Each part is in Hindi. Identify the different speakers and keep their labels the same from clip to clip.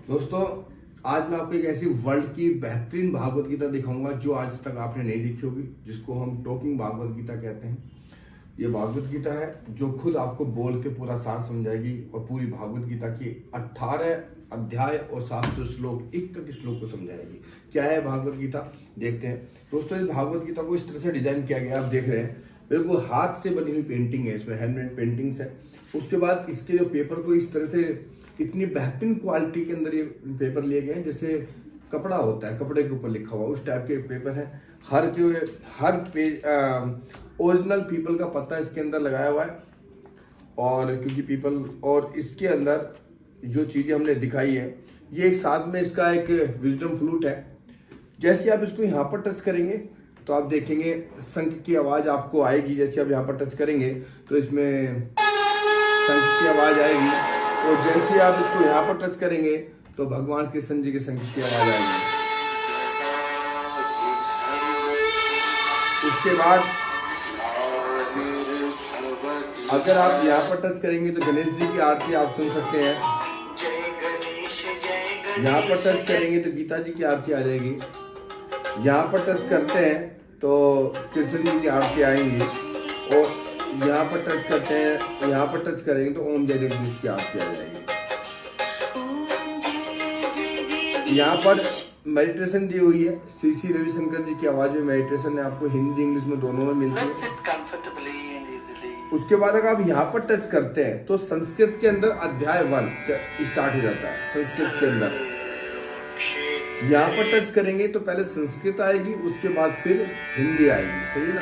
Speaker 1: दोस्तों, आज मैं आपको एक ऐसी वर्ल्ड की बेहतरीन भागवत गीता दिखाऊंगा जो आज तक आपने नहीं देखी होगी, जिसको हम टॉकिंग भागवत गीता कहते हैं। ये भागवत गीता है जो खुद आपको बोल के पूरा सार समझाएगी और पूरी भागवत गीता की 18 अध्याय और 700 श्लोक, एक श्लोक को समझाएगी। क्या है भागवत गीता, देखते हैं। दोस्तों, इस भागवत गीता को इस तरह से डिजाइन किया गया, आप देख रहे हैं, बिल्कुल हाथ से बनी हुई पेंटिंग है, इसमें हैंडमेड पेंटिंग्स है। उसके बाद इसके जो पेपर को इस तरह से इतनी बेहतरीन क्वालिटी के अंदर ये पेपर लिए गए हैं, जैसे कपड़ा होता है, कपड़े के ऊपर लिखा हुआ उस टाइप के पेपर है। हर पेज ओरिजिनल पीपल का पत्ता इसके अंदर लगाया हुआ है। और क्योंकि पीपल और इसके अंदर जो चीजें हमने दिखाई है, ये एक साथ में इसका एक विजडम फ्लूट है। जैसे आप इसको यहाँ पर टच करेंगे तो आप देखेंगे शंख की आवाज आपको आएगी। जैसे आप यहाँ पर टच करेंगे तो इसमें शंख की आवाज आएगी, और जैसे आप इसको यहाँ पर टच करेंगे तो भगवान कृष्ण जी के शंख की आवाज आएगी। उसके बाद अगर आप यहाँ पर टच करेंगे तो गणेश जी की आरती आप सुन सकते हैं। यहाँ पर टच करेंगे तो गीता जी की आरती आ जाएगी। यहाँ पर टच करते हैं तो कृष्ण जी की आरती आएंगी, और यहाँ पर टच करते हैं, यहाँ पर टच करेंगे तो ओम जय जगदीश की आरती आ जाएगी। यहाँ पर मेडिटेशन दी हुई है, श्री रविशंकर जी की आवाज में मेडिटेशन है, आपको हिंदी इंग्लिश में दोनों में मिलती है। उसके बाद अगर आप यहाँ पर टच करते हैं तो संस्कृत के अंदर अध्याय 1 स्टार्ट हो जाता है। संस्कृत के अंदर यहाँ पर टच करेंगे तो पहले संस्कृत आएगी, उसके बाद फिर हिंदी आएगी, सही ना।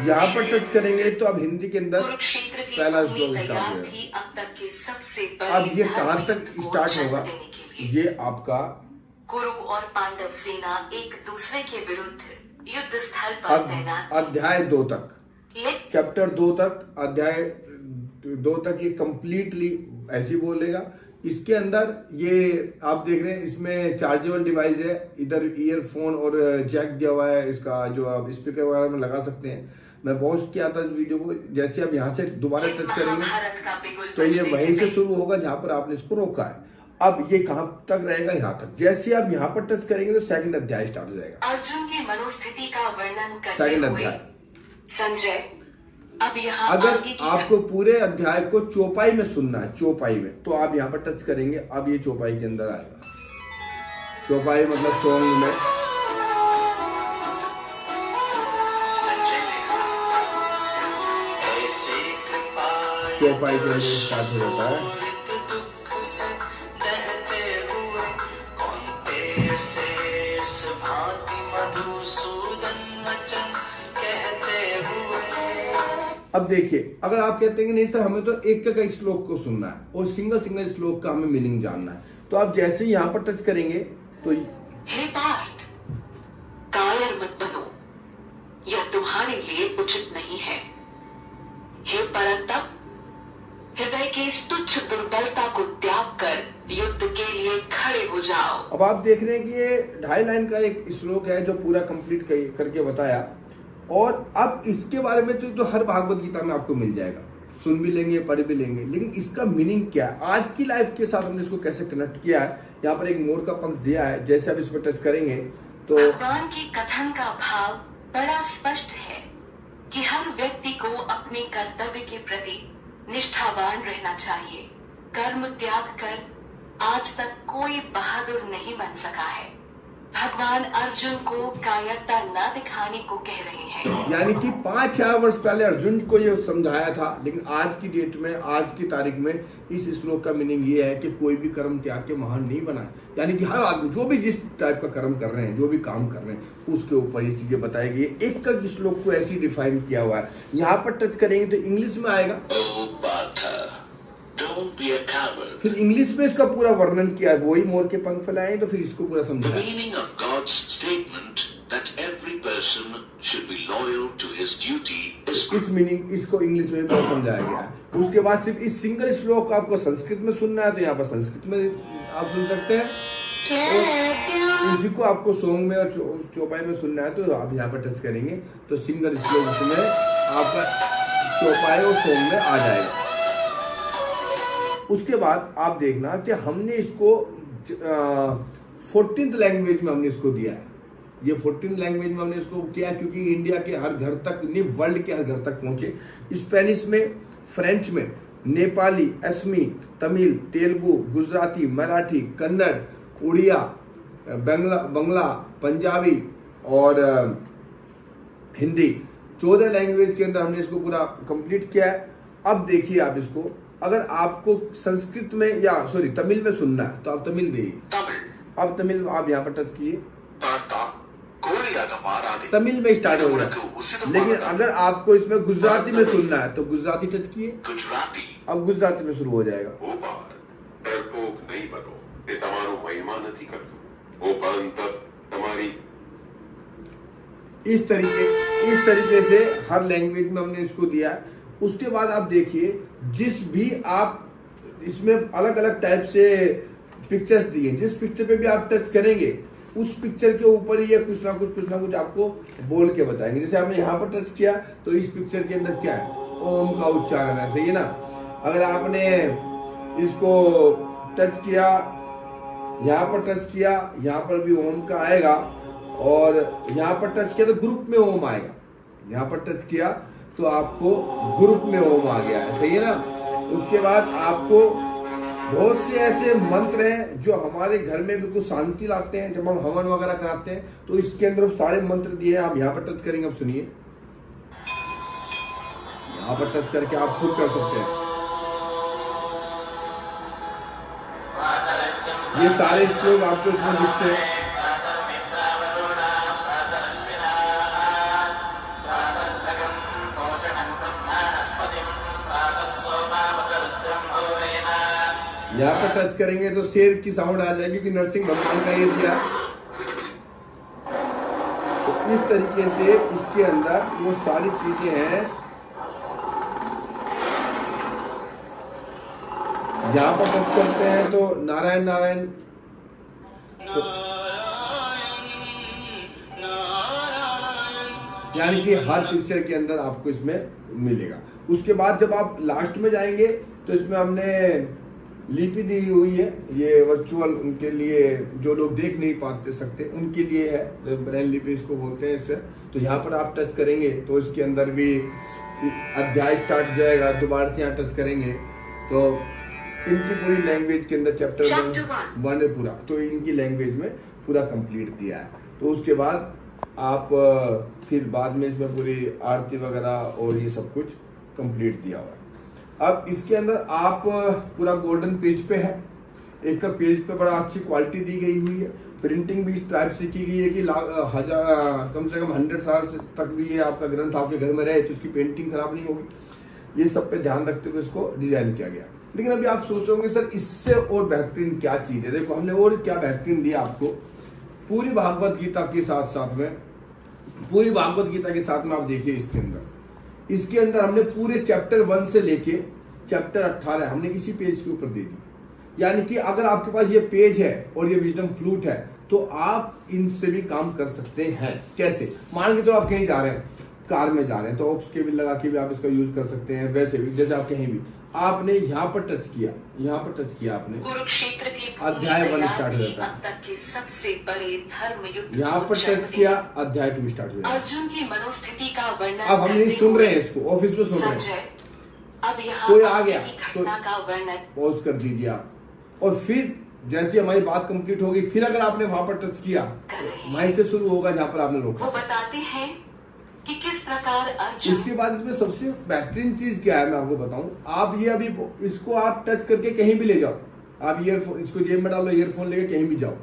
Speaker 1: यहाँ पर टच करेंगे तो अब हिंदी के अंदर पहला श्लोक स्टार्ट होगा। अब ये कहाँ तक स्टार्ट होगा, ये आपका
Speaker 2: कुरु और पांडव सेना एक दूसरे के विरुद्ध युद्ध स्थल पर तैनात।
Speaker 1: अध्याय 2 तक, चैप्टर 2 तक, अध्याय 2 तक ये कंप्लीटली ऐसे बोलेगा। इसके अंदर ये आप देख रहे हैं, इसमें चार्जेबल डिवाइस है, इधर ईयरफोन और जैक दिया हुआ है, इसका जो आप स्पीकर वगैरह में लगा सकते हैं। मैं पॉज किया था इस वीडियो को। जैसे आप यहाँ से दोबारा टच करेंगे तो ये वहीं से शुरू होगा जहां पर आपने इसको रोका है। अब ये कहां तक रहेगा, यहाँ तक। जैसे आप यहाँ पर टच करेंगे तो सेकंड अध्याय स्टार्ट हो जाएगा।
Speaker 2: अर्जुन की मनोस्थिति का वर्णन करते
Speaker 1: सेकंड
Speaker 2: हुए
Speaker 1: अध्याय।
Speaker 2: संजय, अब यहाँ
Speaker 1: अगर आपको पूरे अध्याय को चौपाई में सुनना है, चौपाई में, तो आप यहाँ पर टच करेंगे। अब ये चौपाई के अंदर आएगा। चौपाई मतलब सॉन्ग में। चौपाई के अंदर स्टार्ट हो जाता है। अब देखिए, अगर आप कहते हैं कि नहीं सर हमें तो एक श्लोक को सुनना है और सिंगल श्लोक का हमें मीनिंग जानना है, तो आप जैसे ही यहाँ पर टच करेंगे तो
Speaker 2: हे पार्थ, कायर मत बनो, यह तुम्हारे लिए उचित नहीं है। हे परंतप, हृदय की इस तुच्छ दुर्बलता को त्याग कर युद्ध के लिए खड़े हो जाओ।
Speaker 1: अब आप देख रहे हैं कि ये 2.5 लाइन का एक श्लोक है जो पूरा कंप्लीट करके बताया। और अब इसके बारे में तो हर भागवत गीता में आपको मिल जाएगा, सुन भी लेंगे, पढ़ भी लेंगे, लेकिन इसका मीनिंग क्या है, आज की लाइफ के साथ हमने इसको कैसे कनेक्ट किया है। यहाँ पर एक मोर का पंख दिया है, जैसे आप इस पर टच करेंगे तो
Speaker 2: भगवान के कथन का भाव बड़ा स्पष्ट है कि हर व्यक्ति को अपने कर्तव्य के प्रति निष्ठावान रहना चाहिए। कर्म त्याग कर आज तक कोई बहादुर नहीं बन सका है। भगवान अर्जुन को कायरता न दिखाने को कह रहे हैं।
Speaker 1: यानी कि 5-6 वर्ष पहले अर्जुन को ये समझाया था, लेकिन आज की डेट में, आज की तारीख में इस श्लोक का मीनिंग ये है कि कोई भी कर्म त्याग के महान नहीं बना है। यानी कि हर आदमी जो भी जिस टाइप का कर्म कर रहे हैं, जो भी काम कर रहे हैं, उसके ऊपर ये चीजें बताई गई। एक श्लोक को ऐसे डिफाइन किया हुआ है। यहाँ पर टच करेंगे तो इंग्लिश में आएगा, फिर इंग्लिश में इसका पूरा वर्णन किया है। वही मोर के पंख फैलाए तो फिर इसको पूरा समझाया। इस मीनिंग इसको इंग्लिश में भी समझाया गया है। उसके बाद सिर्फ इस सिंगल श्लोक को आपको संस्कृत में सुनना है तो यहाँ पर संस्कृत में आप सुन सकते हैं, और इसी को आपको सॉन्ग में और चौपाई में सुनना है तो आप यहाँ पर टच करेंगे तो सिंगल श्लोक उसमें आपका चौपाई और सॉन्ग में आ जाएगा। उसके बाद आप देखना कि हमने इसको 14th लैंग्वेज में हमने इसको दिया है। ये 14th लैंग्वेज में हमने इसको किया क्योंकि इंडिया के हर घर तक नहीं, वर्ल्ड के हर घर तक पहुंचे। स्पेनिश में, फ्रेंच में, नेपाली, असमी, तमिल, तेलुगु, गुजराती, मराठी, कन्नड़, उड़िया, बंगला, पंजाबी और हिंदी, 14 लैंग्वेज के अंदर हमने इसको पूरा कंप्लीट किया है। अब देखिए आप इसको, अगर आपको संस्कृत में या सॉरी तमिल में सुनना है तो आप तमिल देखिए। अब तमिल आप यहाँ पर टच किए, तमिल में स्टार्ट हो गया। लेकिन अगर आपको इसमें गुजराती में सुनना है तो गुजराती टच किए, अब गुजराती में शुरू हो जाएगा। इस तरीके से हर लैंग्वेज में हमने इसको दिया है। उसके बाद आप देखिए, जिस भी आप इसमें अलग अलग टाइप से पिक्चर्स दिए, जिस पिक्चर पे भी आप टच करेंगे उस पिक्चर के ऊपर ये कुछ ना कुछ आपको बोल के बताएंगे। जैसे आपने यहाँ पर टच किया तो इस पिक्चर के अंदर क्या है, ओम का उच्चारण है, सही है ना। अगर आपने इसको टच किया, यहाँ पर टच किया, यहाँ पर भी ओम का आएगा, और यहाँ पर टच किया तो ग्रुप में ओम आएगा। यहाँ पर टच किया तो आपको ग्रुप में ओम आ गया है, सही है ना। उसके बाद आपको बहुत से ऐसे मंत्र हैं जो हमारे घर में बिल्कुल शांति लाते हैं। जब हम हवन वगैरह कराते हैं तो इसके अंदर सारे मंत्र दिए हैं। आप यहाँ पर टच करेंगे, अब सुनिए, यहाँ पर टच करके आप खुद कर सकते हैं। ये सारे श्लोक आपको इसमें दिखते हैं। यहाँ पर टच करेंगे तो शेर की साउंड आ जाएगी कि नरसिंह भगवान का ये दिया। तो इस तरीके से इसके अंदर वो सारी चीजें हैं। यहाँ पर टच करते हैं तो नारायण नारायण, तो यानी कि हर पिक्चर के अंदर आपको इसमें मिलेगा। उसके बाद जब आप लास्ट में जाएंगे तो इसमें हमने लिपि दी हुई है, ये वर्चुअल उनके लिए जो लोग देख नहीं पाते सकते उनके लिए है, ब्रेन लिपि इसको बोलते हैं इससे। तो यहाँ पर आप टच करेंगे तो इसके अंदर भी अध्याय स्टार्ट हो जाएगा। दोबारा से यहाँ टच करेंगे तो इनकी पूरी लैंग्वेज के अंदर चैप्टर 1 है पूरा, तो इनकी लैंग्वेज में पूरा कंप्लीट दिया है। तो उसके बाद आप फिर बाद में इसमें पूरी आरती वगैरह और ये सब कुछ कंप्लीट दिया हुआ है। अब इसके अंदर आप पूरा गोल्डन पेज पे है, एक का पेज पे बड़ा अच्छी क्वालिटी दी गई हुई है। प्रिंटिंग भी इस टाइप से की गई है कि कम से कम 100 साल तक भी ये आपका ग्रंथ आपके घर में रहे तो इसकी पेंटिंग खराब नहीं होगी। ये सब पे ध्यान रखते हुए इसको डिजाइन किया गया। लेकिन अभी आप सोच रहे होंगे सर इससे और बेहतरीन क्या चीज है। देखो हमने और क्या बेहतरीन दिया आपको, पूरी भागवत गीता के साथ साथ में, पूरी भागवत गीता के साथ में आप देखिए इसके अंदर हमने पूरे चैप्टर 1 से लेके चैप्टर 18 हमने इसी पेज के ऊपर दे दी। यानी कि अगर आपके पास ये पेज है और ये विजडम फ्लूट है तो आप इनसे भी काम कर सकते हैं। कैसे, मान के तो आप कहीं जा रहे हैं, कार में जा रहे हैं तो ऑक्स केबल लगा के भी आप इसका यूज कर सकते हैं। वैसे भी जैसे आप कहीं भी आपने यहाँ पर टच किया, यहाँ पर टच किया आपने,
Speaker 2: कुरुक्षेत्र की
Speaker 1: अध्याय 1 स्टार्ट हो जाता है।
Speaker 2: अब तक के सबसे बड़े धर्म युद्ध
Speaker 1: यहाँ पर टच किया, अध्याय 2 स्टार्ट हो जाता है।
Speaker 2: अर्जुन की मनोस्थिति का वर्णन
Speaker 1: अब हम नहीं सुन रहे हैं इसको, ऑफिस में सुन रहे हैं,
Speaker 2: अब यहाँ
Speaker 1: कोई आ गया तो
Speaker 2: घटना का वर्णन
Speaker 1: पॉज कर दीजिए आप, और फिर जैसे हमारी बात कंप्लीट होगी फिर अगर आपने वहां पर टच किया वहीं से शुरू होगा जहां पर आपने रोका।
Speaker 2: वो बताते हैं कि किस प्रकार अर्जुन।
Speaker 1: इसके बाद इसमें सबसे बेहतरीन चीज क्या है मैं आपको बताऊं, आप ये अभी इसको आप टच करके कहीं भी ले जाओ, आप ईयरफोन इसको जेब में डालो, ईयरफोन लेके कहीं भी जाओ,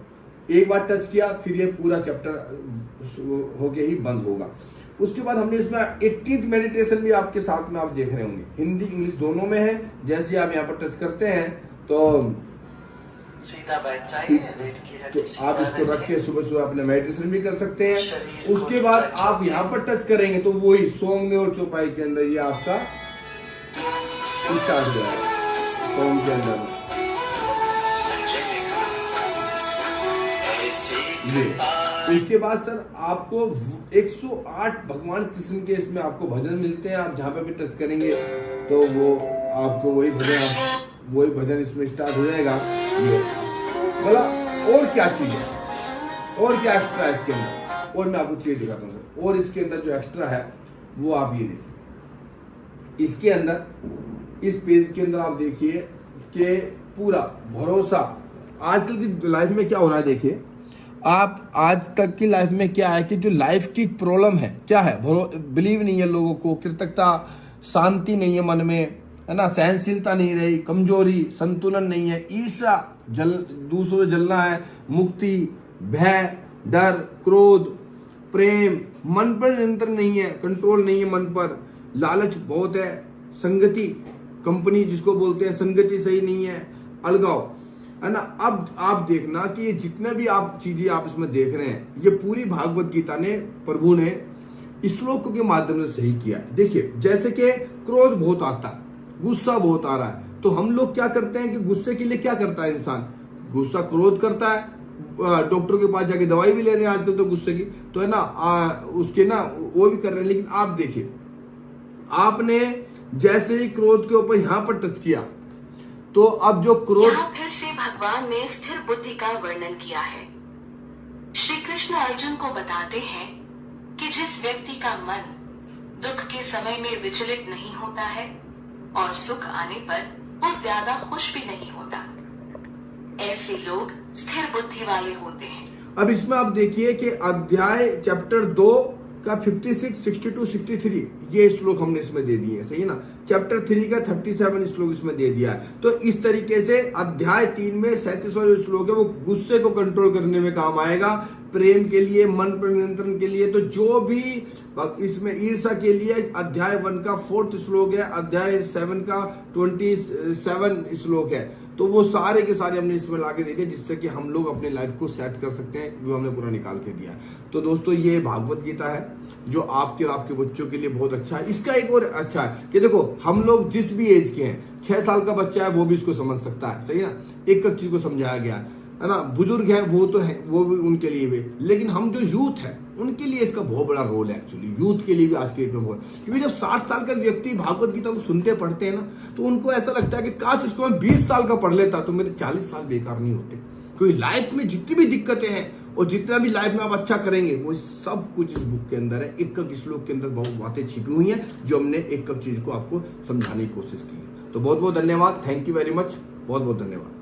Speaker 1: एक बार टच किया फिर ये पूरा चैप्टर होके ही बंद होगा। उसके बाद हमने इसमें 18th मेडिटेशन भी आपके साथ में आप देख रहे होंगे, हिंदी इंग्लिश दोनों में है। जैसे आप यहाँ पर टच करते हैं तो
Speaker 2: सीधा बैठ
Speaker 1: तो आप इसको रख के सुबह सुबह अपने मेडिटेशन भी कर सकते हैं। उसके बाद आप यहाँ पर टच करेंगे तो वही सॉन्ग में और चौपाई के अंदर ये आपका स्टार्ट हो जाएगा सॉन्ग के अंदर। इसके बाद सर आपको 108 भगवान कृष्ण के इसमें आपको भजन मिलते हैं। आप जहाँ पे भी टच करेंगे तो वो आपको वही भजन वही भजन इसमें स्टार्ट हो जाएगा। ये बोला और क्या चीज है, और क्या एक्स्ट्रा है इसके अंदर, और मैं आपको चीज दिखाता हूँ सर। और इसके अंदर जो एक्स्ट्रा है वो आप ये देखिए, इसके अंदर इस पेज के अंदर आप देखिए कि पूरा भरोसा। आजकल की लाइफ में क्या हो रहा है, देखिए आप आज तक की लाइफ में क्या है कि जो लाइफ की प्रॉब्लम है क्या है, बिलीव नहीं है लोगों को, कृतज्ञता, शांति नहीं है मन में, है ना, सहनशीलता नहीं रही, कमजोरी, संतुलन नहीं है, ईर्ष्या, दूसरों से जलना है, मुक्ति, भय, डर, क्रोध, प्रेम, मन पर नियंत्रण नहीं है, कंट्रोल नहीं है मन पर, लालच बहुत है, संगति, कंपनी जिसको बोलते हैं, संगति सही नहीं है, अलगाव, है ना। अब आप देखना कि ये जितने भी आप चीजें आप इसमें देख रहे हैं, ये पूरी भागवत गीता ने, प्रभु ने श्लोक के माध्यम से सही किया है। देखिए जैसे कि क्रोध बहुत आता है, गुस्सा बहुत आ रहा है, तो हम लोग क्या करते हैं कि गुस्से के लिए क्या करता है इंसान, गुस्सा क्रोध करता है, डॉक्टर के पास जाके दवाई भी ले रहे हैं आजकल तो गुस्से की, तो है ना, उसके ना वो भी कर रहे हैं। लेकिन आप देखिए, आपने जैसे ही क्रोध के ऊपर यहां पर टच किया, तो अब जो क्रोध,
Speaker 2: यहाँ फिर से भगवान ने स्थिर बुद्धि का वर्णन किया है। श्री कृष्ण अर्जुन को बताते हैं कि जिस व्यक्ति का मन दुख के समय में विचलित नहीं होता है और सुख आने पर वो ज्यादा खुश भी नहीं होता, ऐसे लोग स्थिर बुद्धि वाले होते हैं।
Speaker 1: अब इसमें आप देखिए कि अध्याय चैप्टर 2 का 56, 62, 63 ये श्लोक हमने इसमें दे दिए हैं, सही है ना। चैप्टर 3 का 37 श्लोक इसमें दे दिया है। तो इस तरीके से अध्याय 3 में 37वां जो श्लोक है वो गुस्से को कंट्रोल करने में काम आएगा, प्रेम के लिए, मन पर नियंत्रण के लिए। तो जो भी इसमें ईर्ष्या के लिए अध्याय 1 का 4th श्लोक है, अध्याय 7 का 27 श्लोक है, तो वो सारे के सारे हमने इसमें लाके दे दिए, जिससे कि हम लोग अपने लाइफ को सेट कर सकते हैं, वो हमने पूरा निकाल के दिया। तो दोस्तों ये भागवत गीता है जो आपके और आपके बच्चों के लिए बहुत अच्छा है। इसका एक और अच्छा है कि देखो हम लोग जिस भी एज के हैं, 6 साल का बच्चा है वो भी इसको समझ सकता है, सही है ना, एक चीज को समझाया गया है ना। बुजुर्ग है वो तो है, वो भी उनके लिए भी, लेकिन हम जो यूथ है उनके लिए इसका बहुत बड़ा रोल है एक्चुअली, यूथ के लिए भी आज के डेट में बहुत। क्योंकि जब 60 साल का व्यक्ति भागवत गीता को सुनते पढ़ते हैं ना, तो उनको ऐसा लगता है कि काश इसको मैं 20 साल का पढ़ लेता तो मेरे 40 साल बेकार नहीं होते। क्योंकि लाइफ में जितनी भी दिक्कतें हैं और जितना भी लाइफ में आप अच्छा करेंगे वो सब कुछ इस बुक के अंदर है। एक श्लोक के अंदर बहुत बातें छिपी हुई हैं जो हमने एक चीज को आपको समझाने की कोशिश की है। तो बहुत बहुत धन्यवाद, थैंक यू वेरी मच, बहुत बहुत धन्यवाद।